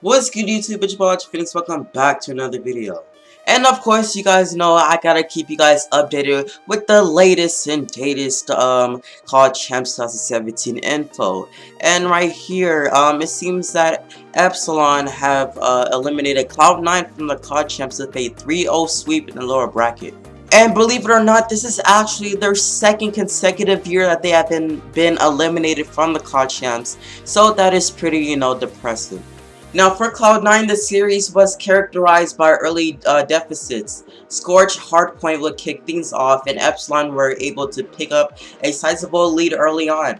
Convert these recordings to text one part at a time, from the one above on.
What's good, YouTube? It's your boy Phoenix. Welcome back to another video. And of course, you guys know I gotta keep you guys updated with the latest and latest COD Champs 2017 info. And right here, it seems that Epsilon have eliminated Cloud9 from the COD Champs with a 3-0 sweep in the lower bracket. And believe it or not, this is actually their second consecutive year that they have been eliminated from the COD Champs. So that is pretty, depressing. Now for Cloud9, the series was characterized by early deficits. Scorch Hardpoint would kick things off, and Epsilon were able to pick up a sizable lead early on.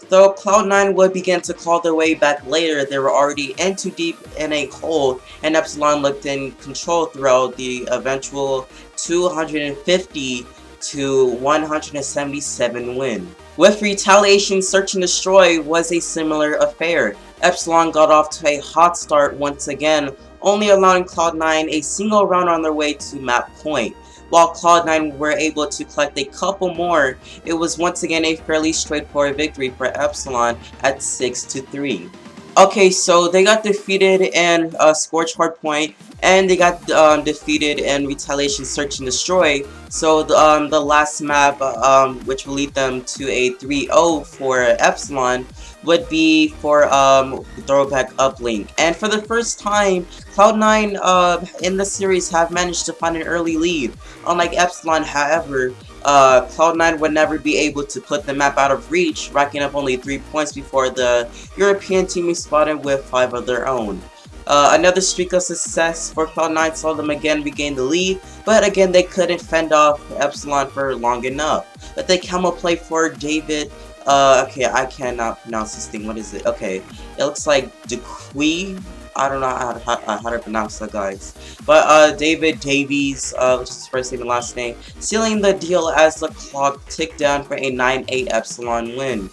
Though Cloud9 would begin to claw their way back later, they were already in too deep in a hole, and Epsilon looked in control throughout the eventual 250 to 177 win. With Retaliation Search and Destroy was a similar affair. Epsilon got off to a hot start once again, only allowing Cloud9 a single round on their way to map point. While Cloud9 were able to collect a couple more, it was once again a fairly straightforward victory for Epsilon at 6-3. Okay, so they got defeated in Scorch Hardpoint, and they got defeated in Retaliation Search and Destroy. So the last map, which will lead them to a 3-0 for Epsilon, would be for Throwback Uplink. And for the first time, Cloud9 in the series have managed to find an early lead. Unlike Epsilon, however, Cloud9 would never be able to put the map out of reach, racking up only 3 points before the European team responded with 5 of their own. Another streak of success for Cloud9 saw them again regain the lead, but again they couldn't fend off Epsilon for long enough. But they camo play for David, okay, I cannot pronounce this thing, what is it? Okay, it looks like Dequi. I don't know how to pronounce that, guys. But David Davies, which is his first name and last name, sealing the deal as the clock ticked down for a 9-8 Epsilon win,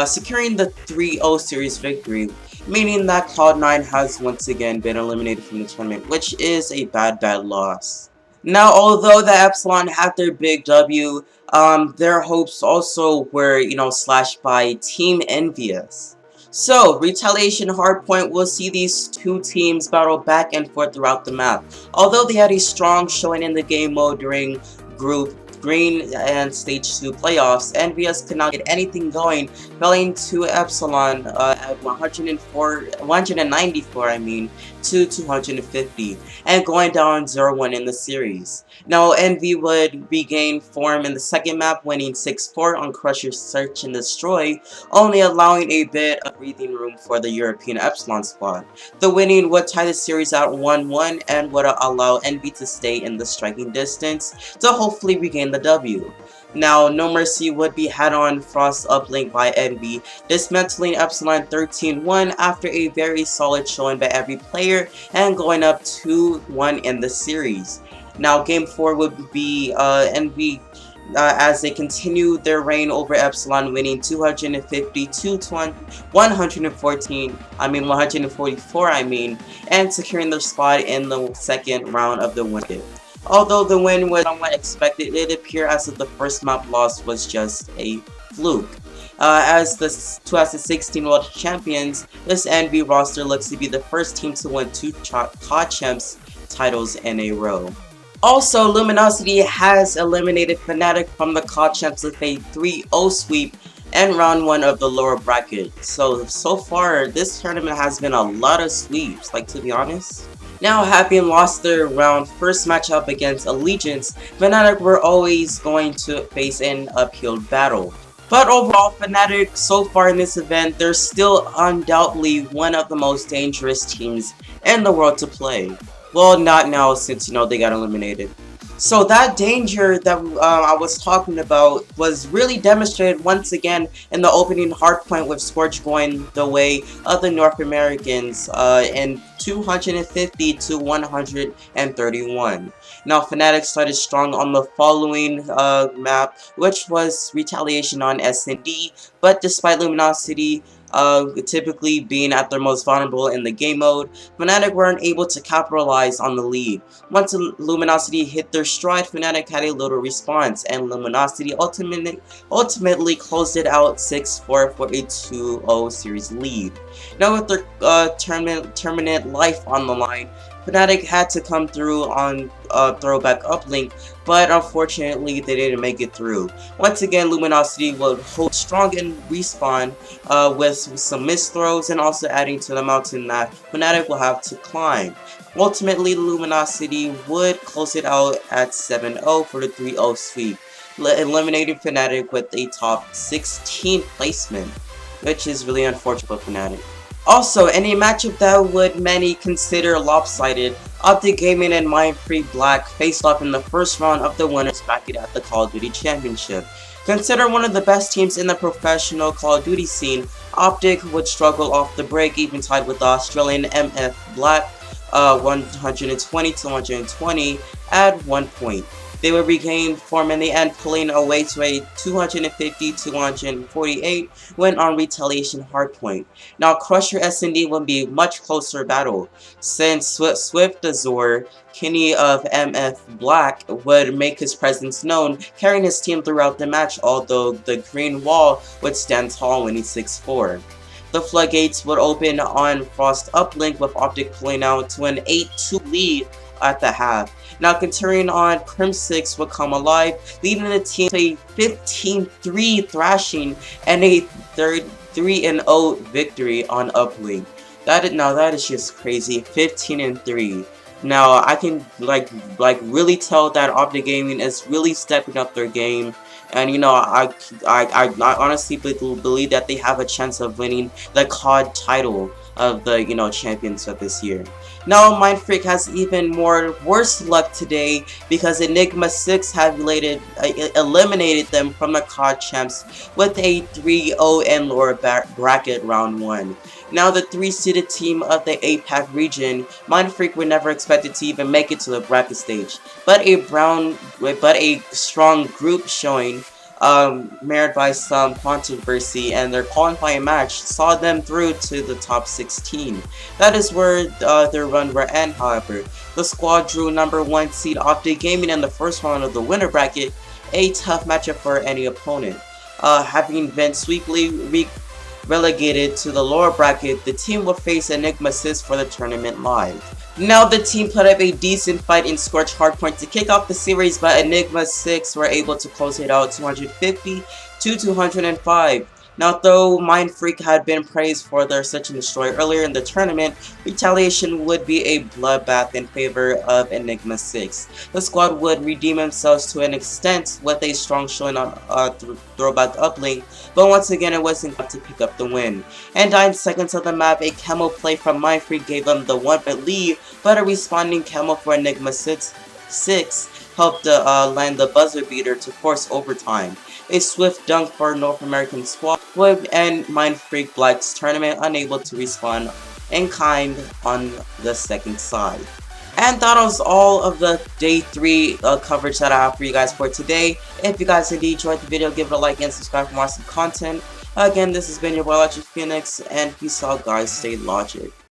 securing the 3-0 series victory, meaning that Cloud9 has once again been eliminated from the tournament, which is a bad loss. Now, although the Epsilon had their big W, their hopes also were, slashed by Team Envious. So, Retaliation Hardpoint will see these two teams battle back and forth throughout the map. Although they had a strong showing in the game mode during Group Green and Stage 2 playoffs, Envious could not get anything going, falling to Epsilon at 194 to 250, and going down 0-1 in the series. Now, Envy would regain form in the second map, winning 6-4 on Crusher Search and Destroy, only allowing a bit of breathing room for the European Epsilon squad. The winning would tie the series at 1-1 and would allow Envy to stay in the striking distance to hopefully regain the W. Now, No Mercy would be had on Frost Uplink by Envy, dismantling Epsilon 13-1 after a very solid showing by every player and going up 2-1 in the series. Now, Game 4 would be Envy as they continue their reign over Epsilon, winning 250 to 144, and securing their spot in the second round of the win. Although the win was somewhat expected, it appeared as if the first map loss was just a fluke. As the 2016 World Champions, this Envy roster looks to be the first team to win 2 COD Champs titles in a row. Also, Luminosity has eliminated Fnatic from the COD Champs with a 3-0 sweep and round 1 of the lower bracket. So far, this tournament has been a lot of sweeps, to be honest. Now, having lost their first matchup against Allegiance, Fnatic were always going to face an uphill battle. But overall, Fnatic, so far in this event, they're still undoubtedly one of the most dangerous teams in the world to play. Well, not now, since, they got eliminated. So that danger that I was talking about was really demonstrated once again in the opening hardpoint, with Scorch going the way of the North Americans in 250 to 131. Now, Fnatic started strong on the following map, which was Retaliation on S&D, but despite Luminosity typically being at their most vulnerable in the game mode, Fnatic weren't able to capitalize on the lead. Once Luminosity hit their stride, Fnatic had a little response, and Luminosity ultimately closed it out 6-4 for a 2-0 series lead. Now with their tournament life on the line, Fnatic had to come through on throwback uplink, but unfortunately they didn't make it through. Once again, Luminosity would hold strong and respawn with some missed throws, and also adding to the mountain that Fnatic will have to climb. Ultimately, Luminosity would close it out at 7-0 for the 3-0 sweep, eliminating Fnatic with a top 16 placement, which is really unfortunate for Fnatic. Also, in a matchup that would many consider lopsided, Optic Gaming and Minefreak Black faced off in the first round of the winners bracket at the Call of Duty Championship. Considered one of the best teams in the professional Call of Duty scene, Optic would struggle off the break, even tied with the Australian MF Black 120-120 at one point. They would regain form in the end, pulling away to a 250-248 win on retaliation hardpoint. Now, Crusher S&D will be a much closer battle, since Swift Azure, Kenny of MF Black, would make his presence known, carrying his team throughout the match, although the green wall would stand tall when he's 6'4". The floodgates would open on Frost uplink, with Optic pulling out to an 8-2 lead at the half. Now, continuing on, Crim6 would come alive, leading the team to a 15-3 thrashing and a 3-0 victory on uplink. That is just crazy. 15-3. Now, I can like really tell that Optic Gaming is really stepping up their game. And you know, I honestly believe that they have a chance of winning the COD title of the champions of this year. Now, Minefreak has even more worse luck today, because Enigma 6 have eliminated them from the COD champs with a 3-0 and lower bracket round 1. Now, the 3-seeded team of the APAC region, Minefreak were never expected to even make it to the bracket stage, but a strong group showing, marred by some controversy, and their qualifying match saw them through to the top 16. That is where their run will end. However, the squad drew number 1 seed Optic Gaming in the first round of the winner bracket, a tough matchup for any opponent. Having been sweeply relegated to the lower bracket, the team will face Enigma 6 for the tournament live. Now, the team put up a decent fight in Scorch Hardpoint to kick off the series, but Enigma 6 were able to close it out 250-205. Now, though Minefreak had been praised for their search and destroy earlier in the tournament, retaliation would be a bloodbath in favor of Enigma 6. The squad would redeem themselves to an extent with a strong showing on throwback uplink, but once again it wasn't enough to pick up the win. And 9 seconds of the map, a camo play from Minefreak gave them the 1-bit lead, but a responding camo for Enigma 6 helped land the buzzer beater to force overtime. A swift dunk for North American squad would end Minefreak Black's tournament, unable to respond in kind on the second side. And that was all of the day 3 coverage that I have for you guys for today. If you guys indeed enjoyed the video, give it a like and subscribe for more awesome content. Again, this has been your boy Logic Phoenix, and peace out guys, stay logic.